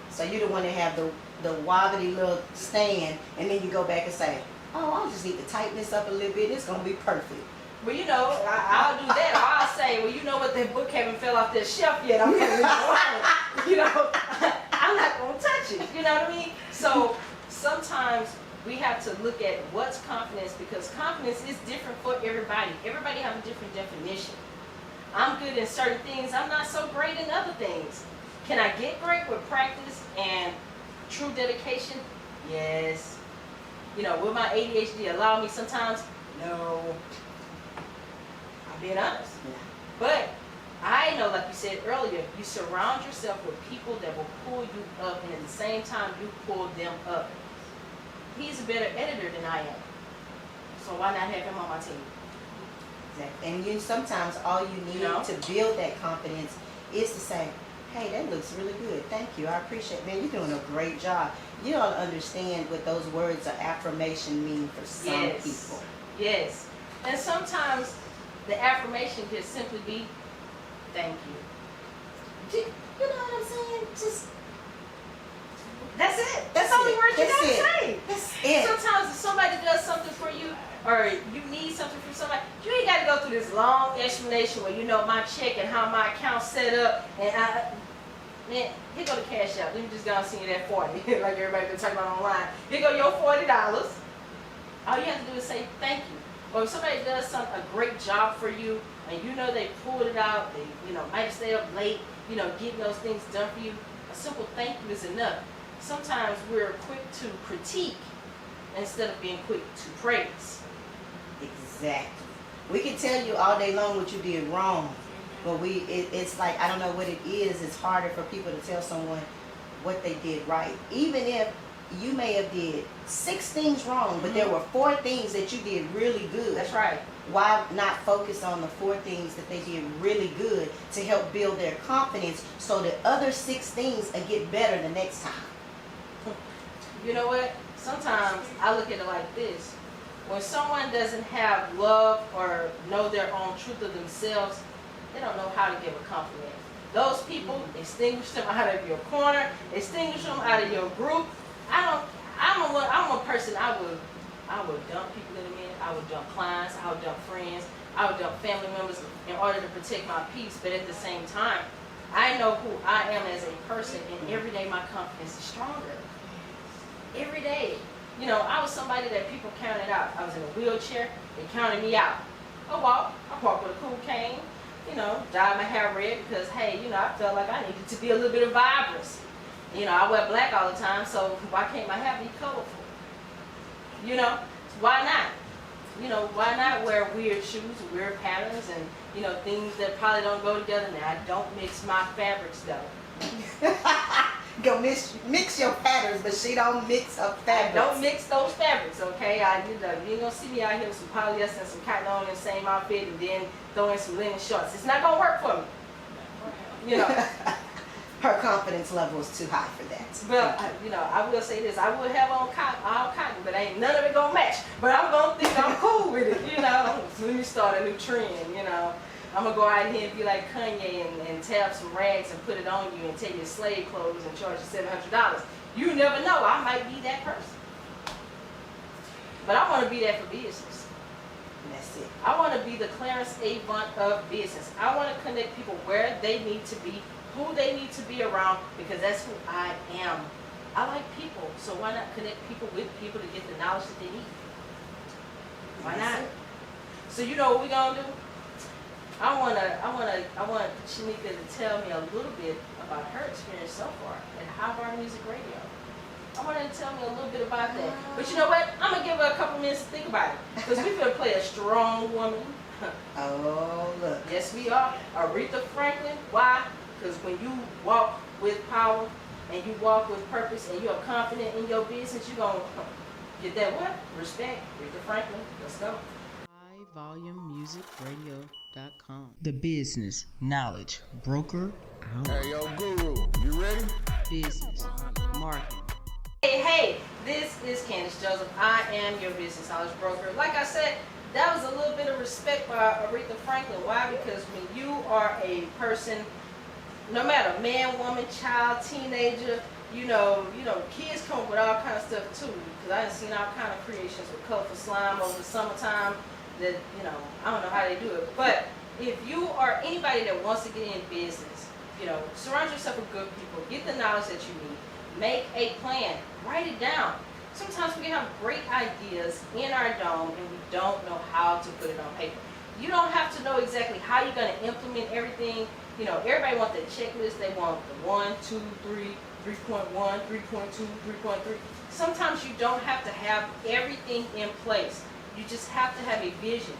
[SPEAKER 4] So you don't want to have the wobbly little stand, and then you go back and say, oh, I'll just need to tighten this up a little bit. It's going to be perfect.
[SPEAKER 3] Well, you know, I'll do that. Or I'll say, well, you know what, that book haven't fell off that shelf yet. I'm going to leave it alone. You know, I'm not going to touch it. You know what I mean? So sometimes we have to look at what's confidence, because confidence is different for everybody. Everybody has a different definition. I'm good in certain things. I'm not so great in other things. Can I get great with practice and true dedication? Yes. You know, will my ADHD allow me sometimes? No. I'm being honest.
[SPEAKER 4] Yeah.
[SPEAKER 3] But I know, like you said earlier, you surround yourself with people that will pull you up, and at the same time, you pull them up. He's a better editor than I am. So why not have him on my team?
[SPEAKER 4] Exactly. And you sometimes all you need to build that confidence is to say, hey, that looks really good. Thank you. I appreciate it. Man, you're doing a great job. You don't understand what those words of affirmation mean for some people.
[SPEAKER 3] Yes. And sometimes the affirmation can simply be, thank you.
[SPEAKER 4] You know what I'm saying? Just
[SPEAKER 3] that's it. That's the only word you gotta say.
[SPEAKER 4] That's it.
[SPEAKER 3] Sometimes if somebody does something for you, or you need something from somebody, you ain't got to go through this long explanation where you know my check and how my account's set up, and man, here go the cash out. Let me just go and send you that 40, like everybody been talking about online. Here go your $40. All you have to do is say thank you. Or if somebody does a great job for you, and you know they pulled it out, they might stay up late, getting those things done for you, a simple thank you is enough. Sometimes we're quick to critique instead of being quick to praise.
[SPEAKER 4] Exactly. We can tell you all day long what you did wrong, but it's like, I don't know what it is. It's harder for people to tell someone what they did right. Even if you may have did 6 things wrong, but there were 4 things that you did really good.
[SPEAKER 3] That's right.
[SPEAKER 4] Why not focus on the 4 things that they did really good to help build their confidence so the other 6 things will get better the next time?
[SPEAKER 3] You know what? Sometimes I look at it like this. When someone doesn't have love or know their own truth of themselves, they don't know how to give a compliment. Those people, extinguish them out of your corner, extinguish them out of your group. I'm a person, I would dump people in a minute. I would dump clients, I would dump friends, I would dump family members in order to protect my peace. But at the same time, I know who I am as a person, and every day my confidence is stronger. Every day. I was somebody that people counted out. I was in a wheelchair, they counted me out. I walked with a cool cane, dyed my hair red because, hey, I felt like I needed to be a little bit of vibrancy. I wear black all the time, so why can't my hair be colorful? Why not? Why not wear weird shoes, weird patterns, and, things that probably don't go together. Now, I don't mix my fabrics, though.
[SPEAKER 4] Go mix your patterns, but she don't mix her fabrics.
[SPEAKER 3] Don't mix those fabrics, okay? You ain't gonna see me out here with some polyester and some cotton on in the same outfit and then throw in some linen shorts. It's not gonna work for me.
[SPEAKER 4] Her confidence level is too high for that.
[SPEAKER 3] But I will say this: I will have on all cotton, but ain't none of it gonna match. But I'm gonna think I'm cool with it. Let me start a new trend. I'm gonna go out here and be like Kanye and tear up some rags and put it on you and take your slave clothes and charge you $700. You never know. I might be that person. But I want to be that for business.
[SPEAKER 4] And that's it.
[SPEAKER 3] I want to be the Clarence Avant of business. I want to connect people where they need to be, who they need to be around, because that's who I am. I like people, so why not connect people with people to get the knowledge that they need? Why not? So you know what we're gonna do? I want Chenica to tell me a little bit about her experience so far at High Music Radio. I want her to tell me a little bit about that. But you know what? I'm gonna give her a couple minutes to think about it, because we're gonna play a strong woman.
[SPEAKER 4] Oh, look.
[SPEAKER 3] Yes, we are. Aretha Franklin. Why? Because when you walk with power and you walk with purpose and you're confident in your business, you're going to get that what? Respect. Aretha Franklin. Let's go.
[SPEAKER 1] HighVolumeMusicRadio.com. The business knowledge broker out.
[SPEAKER 2] Hey, yo, Guru, you ready?
[SPEAKER 1] Business, marketing.
[SPEAKER 3] Hey, this is Candace Joseph. I am your business knowledge broker. Like I said, that was a little bit of respect by Aretha Franklin. Why? Because when you are a person, no matter man, woman, child, teenager, you know, kids come up with all kind of stuff too. Because I have seen all kind of creations with colorful slime over the summertime. That I don't know how they do it. But if you are anybody that wants to get in business, surround yourself with good people. Get the knowledge that you need. Make a plan. Write it down. Sometimes we have great ideas in our dome and we don't know how to put it on paper. You don't have to know exactly how you're going to implement everything. Everybody wants that checklist. They want the 1, 2, 3, 3.1, 3.2, 3.3. Sometimes you don't have to have everything in place. You just have to have a vision.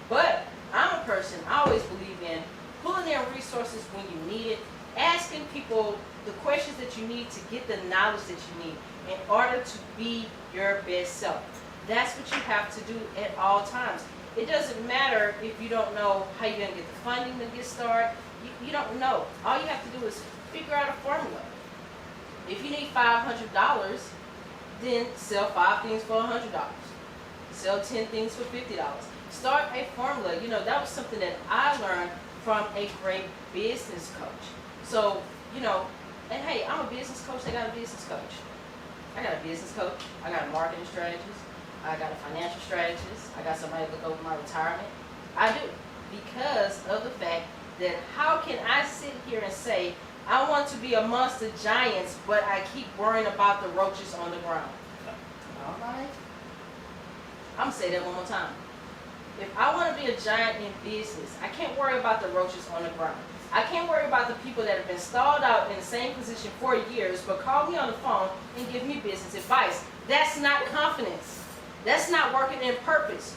[SPEAKER 3] But I'm a person, I always believe in pulling in resources when you need it, asking people the questions that you need to get the knowledge that you need in order to be your best self. That's what you have to do at all times. It doesn't matter if you don't know how you're going to get the funding to get started. You don't know. All you have to do is figure out a formula. If you need $500, then sell 5 things for $100. Sell 10 things for $50. Start a formula. That was something that I learned from a great business coach. So, and hey, I'm a business coach. I got a business coach. I got a business coach. I got a marketing strategist. I got a financial strategist. I got somebody to look over my retirement. I do. Because of the fact that how can I sit here and say, I want to be amongst the giants, but I keep worrying about the roaches on the ground? All right. I'm going to say that one more time. If I want to be a giant in business, I can't worry about the roaches on the ground. I can't worry about the people that have been stalled out in the same position for years, but call me on the phone and give me business advice. That's not confidence. That's not working in purpose.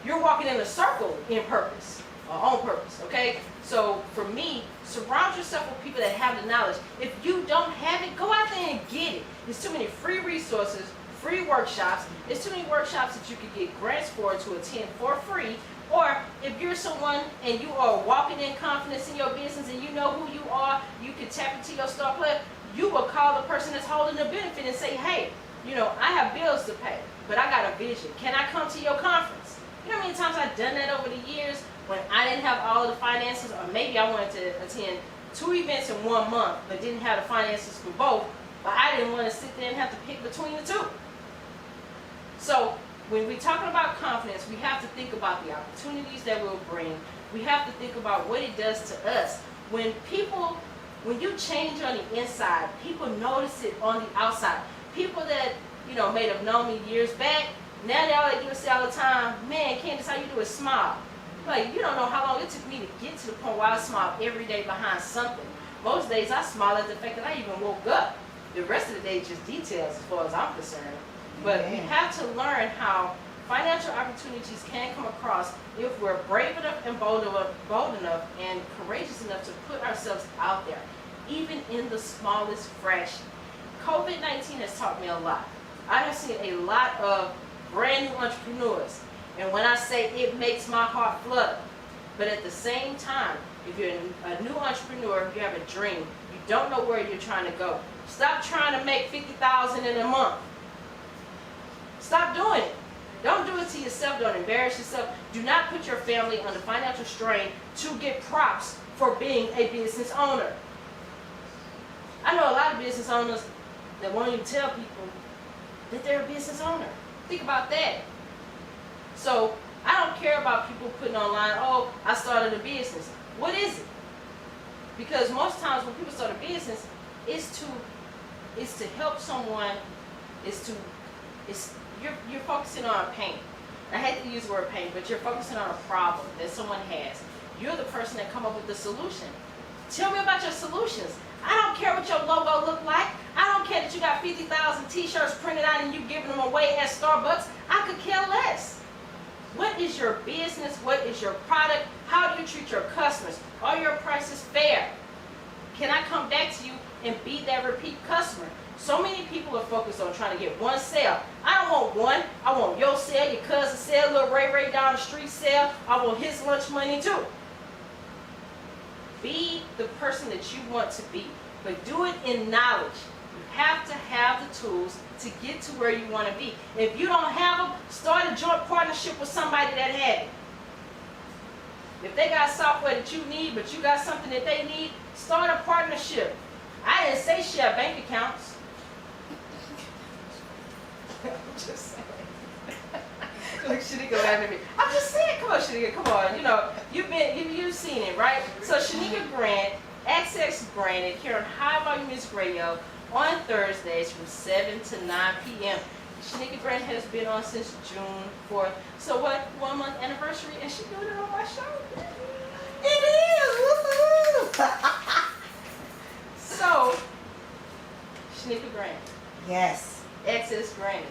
[SPEAKER 3] You're walking in a circle in purpose, or on purpose, okay? So for me, surround yourself with people that have the knowledge. If you don't have it, go out there and get it. There's too many free resources, free workshops. There's too many workshops that you could get grants for to attend for free. Or if you're someone and you are walking in confidence in your business and you know who you are, you can tap into your star player, you will call the person that's holding the benefit and say, hey, I have bills to pay, but I got a vision. Can I come to your conference? You know how many times I've done that over the years when I didn't have all of the finances, or maybe I wanted to attend 2 events in 1 month but didn't have the finances for both, but I didn't want to sit there and have to pick between the two. So when we're talking about confidence, we have to think about the opportunities that we'll bring. We have to think about what it does to us. When you change on the inside, people notice it on the outside. People that, may have known me years back, now they all they do is say all the time, man, Candace, how you do is smile. Like, you don't know how long it took me to get to the point where I smile every day behind something. Most days I smile at the fact that I even woke up. The rest of the day is just details as far as I'm concerned. But we have to learn how financial opportunities can come across if we're brave enough and bold enough and courageous enough to put ourselves out there, even in the smallest fraction. COVID-19 has taught me a lot. I have seen a lot of brand new entrepreneurs, and when I say it makes my heart flutter, but at the same time, if you're a new entrepreneur, you have a dream, you don't know where you're trying to go, stop trying to make $50,000 in a month. Stop doing it. Don't do it to yourself. Don't embarrass yourself. Do not put your family under financial strain to get props for being a business owner. I know a lot of business owners that won't even tell people that they're a business owner. Think about that. So I don't care about people putting online, oh, I started a business. What is it? Because most times when people start a business, it's to help someone. You're focusing on a pain. I hate to use the word pain, but you're focusing on a problem that someone has. You're the person that come up with the solution. Tell me about your solutions. I don't care what your logo look like. I don't care that you got 50,000 t-shirts printed out and you giving them away at Starbucks. I could care less. What is your business? What is your product? How do you treat your customers? Are your prices fair? Can I come back to you and be that repeat customer? So many people are focused on trying to get one sale. I don't want one. I want your sale, your cousin's sale, little Ray down the street sale. I want his lunch money too. Be the person that you want to be, but do it in knowledge. You have to have the tools to get to where you want to be. If you don't have them, start a joint partnership with somebody that has it. If they got software that you need, but you got something that they need, start a partnership. I didn't say share bank accounts. I'm just saying. Look, Chenica laughing at me. I'm just saying, come on, Chenica, come on. You know, you've seen it, right? So Chenica Grant, access granted here on High Volume Music Radio on Thursdays from 7 to 9 p.m. Chenica Grant has been on since June 4th. So what? 1 month anniversary, and she's doing it on my show.
[SPEAKER 4] It is. Woo-hoo.
[SPEAKER 3] So, Chenica Grant.
[SPEAKER 4] Yes.
[SPEAKER 3] Access granted.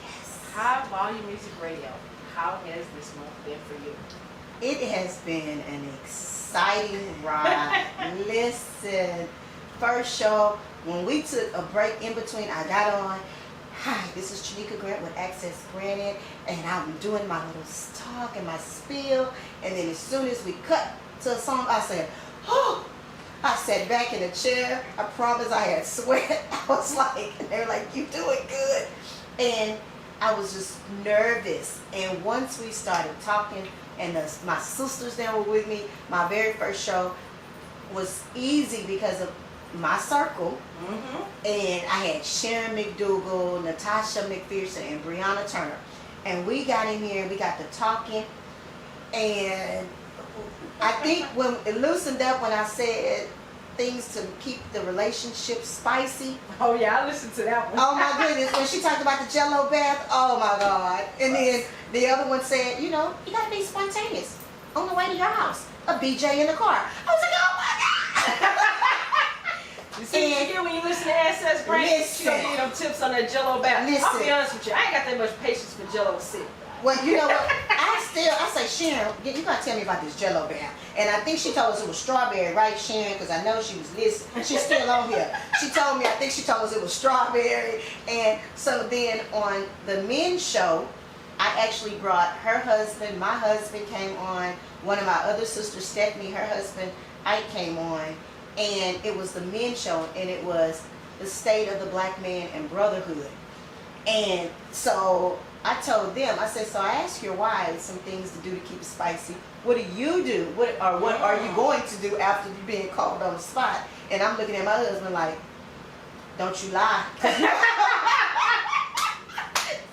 [SPEAKER 4] Yes.
[SPEAKER 3] High Volume Music Radio. How has this month been for you?
[SPEAKER 4] It has been an exciting ride. Listen, first show, when we took a break in between, I got on, hi, this is Chenica Grant with Access Granted, and I'm doing my little talk and my spiel, and then as soon as we cut to a song, I said, oh, I sat back in a chair. I promise I had sweat. I was like, and they were like, you doing good. And I was just nervous. And once we started talking, and my sisters that were with me, my very first show was easy because of my circle. Mm-hmm. And I had Sharon McDougal, Natasha McPherson, and Brianna Turner. And we got in here and we got to talking. And I think when it loosened up when I said things to keep the relationship spicy.
[SPEAKER 3] Oh yeah, I listened to that one.
[SPEAKER 4] Oh my goodness, when she talked about the Jello bath, oh my God. And then the other one said, you know, you gotta be spontaneous. On the way to your house, a BJ in the car. I was like, oh my God.
[SPEAKER 3] You see what you get when you listen to Access Granted? She don't give you them tips on that Jello bath. I'll be honest with you, I ain't got that much patience for Jello to sit.
[SPEAKER 4] Well, you know what? I say, Sharon, you gotta tell me about this Jello bath. And I think she told us it was strawberry, right, Sharon? Because I know she was listening. She's still on here. She told me, I think she told us it was strawberry. And so then on the men's show, I actually brought her husband. My husband came on. One of my other sisters, Stephanie, her husband, Ike, came on. And it was the men's show, and it was the state of the black man and brotherhood. And so I told them, I said, so I asked your wives some things to do to keep it spicy. What do you do? What are you going to do after you being called on the spot? And I'm looking at my husband like, don't you lie.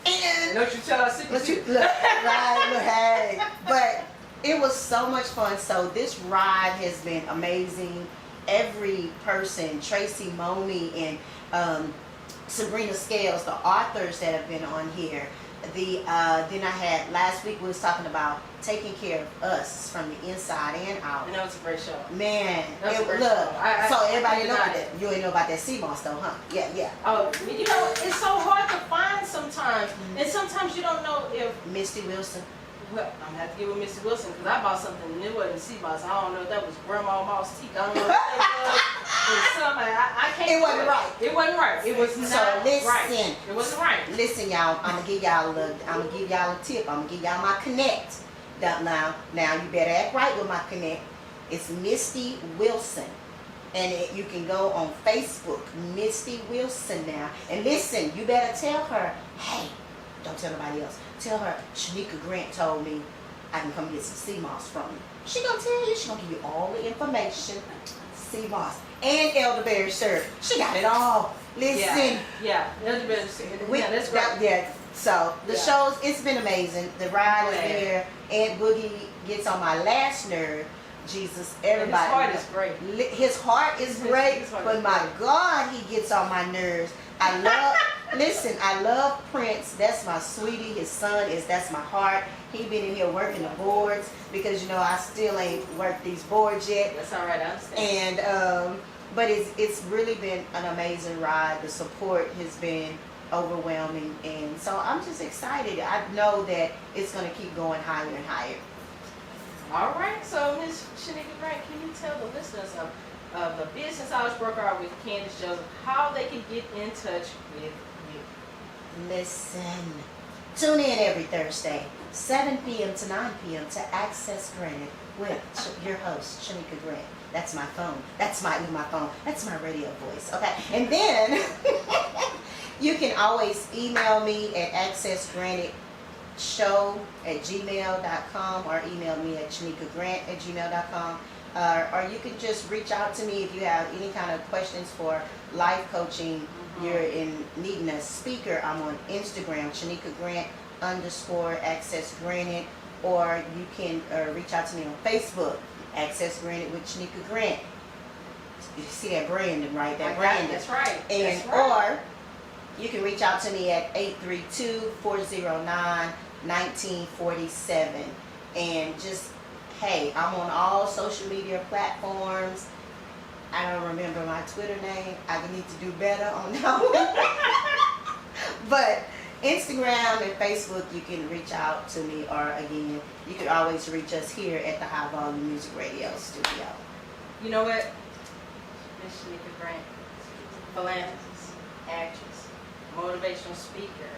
[SPEAKER 4] And
[SPEAKER 3] don't you tell us secrets.
[SPEAKER 4] look, right, look, hey. But it was so much fun. So this ride has been amazing. Every person, Tracy Money and Sabrina Scales, the authors that have been on here. Then I had, last week we was talking about taking care of us from the inside and out.
[SPEAKER 3] And that was a great show.
[SPEAKER 4] Man,
[SPEAKER 3] That was a great
[SPEAKER 4] look,
[SPEAKER 3] show.
[SPEAKER 4] so everybody know
[SPEAKER 3] about
[SPEAKER 4] about that. You ain't know about that sea moss though, huh? Yeah.
[SPEAKER 3] Oh, you know, it's so hard to find sometimes. And sometimes you don't know if,
[SPEAKER 4] Misty Wilson.
[SPEAKER 3] well, I'm gonna have to get with Mr. Wilson because I bought something and it wasn't sea moss. I don't know if that was grandma moss teeth. I don't know what that was. Or something. I can't.
[SPEAKER 4] It wasn't right.
[SPEAKER 3] It wasn't right. It was not
[SPEAKER 4] listen.
[SPEAKER 3] right. It wasn't right.
[SPEAKER 4] Listen, y'all. I'm gonna give y'all a tip. I'm gonna give y'all my connect. Now you better act right with my connect. It's Misty Wilson, and you can go on Facebook, Misty Wilson now. And listen, you better tell her, hey, Don't tell nobody else. Tell her Chenica Grant told me I can come get some sea moss from you. She gonna tell you. She gonna give you all the information. Sea moss and elderberry syrup. She got it all. Listen.
[SPEAKER 3] Yeah. Elderberry syrup.
[SPEAKER 4] We,
[SPEAKER 3] Yeah, that's right.
[SPEAKER 4] yeah. So the shows, it's been amazing. The ride is there. Aunt Boogie gets on my last nerve. Jesus, everybody.
[SPEAKER 3] And his heart is great.
[SPEAKER 4] His heart is great,
[SPEAKER 3] His heart
[SPEAKER 4] but
[SPEAKER 3] is
[SPEAKER 4] my
[SPEAKER 3] great.
[SPEAKER 4] God, he gets on my nerves. I love, listen, I love Prince. That's my sweetie. His son that's my heart. He been in here working the boards because, you know, I still ain't worked these boards yet.
[SPEAKER 3] That's all right, I understand.
[SPEAKER 4] And, but it's really been an amazing ride. The support has been overwhelming. And so I'm just excited. I know that it's going to keep going higher and higher.
[SPEAKER 3] All right, so Ms. Chenica Grant, can you tell the listeners of the Business Knowledge Broker Hour with Candace Joseph how they can get in touch with you?
[SPEAKER 4] Listen, tune in every Thursday, 7 p.m. to 9 p.m. to Access Granted with your host, Chenica Grant. That's my phone. That's my phone. That's my radio voice. Okay, and then you can always email me at accessgrantedShow@gmail.com or email me at ChenicaGrant@gmail.com. Or you can just reach out to me if you have any kind of questions for life coaching. You're needing a speaker. I'm on Instagram, Chenica Grant _Access Granted, or you can reach out to me on Facebook, Access Granted with Chenica Grant. You see that branding, right? That branding.
[SPEAKER 3] That's right.
[SPEAKER 4] And
[SPEAKER 3] That's right.
[SPEAKER 4] or you can reach out to me at 832-409-1947. And just, hey, I'm on all social media platforms. I don't remember my Twitter name. I need to do better on that one. But Instagram and Facebook, you can reach out to me, or again, you can always reach us here at the High Volume Music Radio studio.
[SPEAKER 3] You know what? Ms. Chenica Grant, philanthropist, actress, motivational speaker,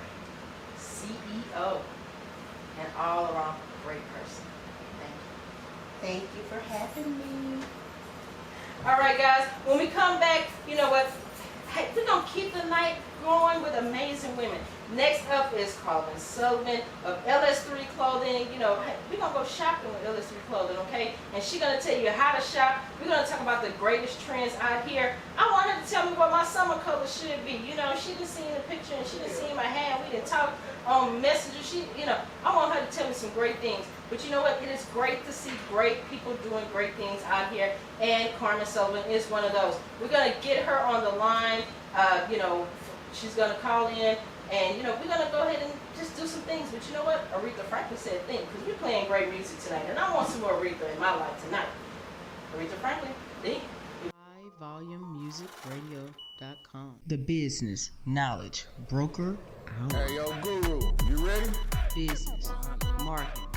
[SPEAKER 3] CEO, and all around great person. Thank you.
[SPEAKER 4] Thank you for having me.
[SPEAKER 3] All right, guys, when we come back, you know what? Hey, we're going to keep the night going with amazing women. Next up is Carlin Sullivan of LS3 Clothing. You know, hey, we're going to go shopping with LS3 Clothing, okay? And she's going to tell you how to shop. We're going to talk about the greatest trends out here. I want her to tell me what my summer color should be. You know, she didn't see the picture and she didn't see my hand. We didn't talk on Messenger. I want her to tell me some great things. But you know what? It is great to see great people doing great things out here. And Carmen Sullivan is one of those. We're going to get her on the line. You know, she's going to call in. And, you know, we're going to go ahead and just do some things. But you know what? Aretha Franklin said think, because we're playing great music tonight. And I want some more Aretha in my life tonight. Aretha Franklin, think.
[SPEAKER 1] HighVolumeMusicRadio.com. The business knowledge broker out.
[SPEAKER 2] Hey, yo, Guru, you ready?
[SPEAKER 1] Business, marketing,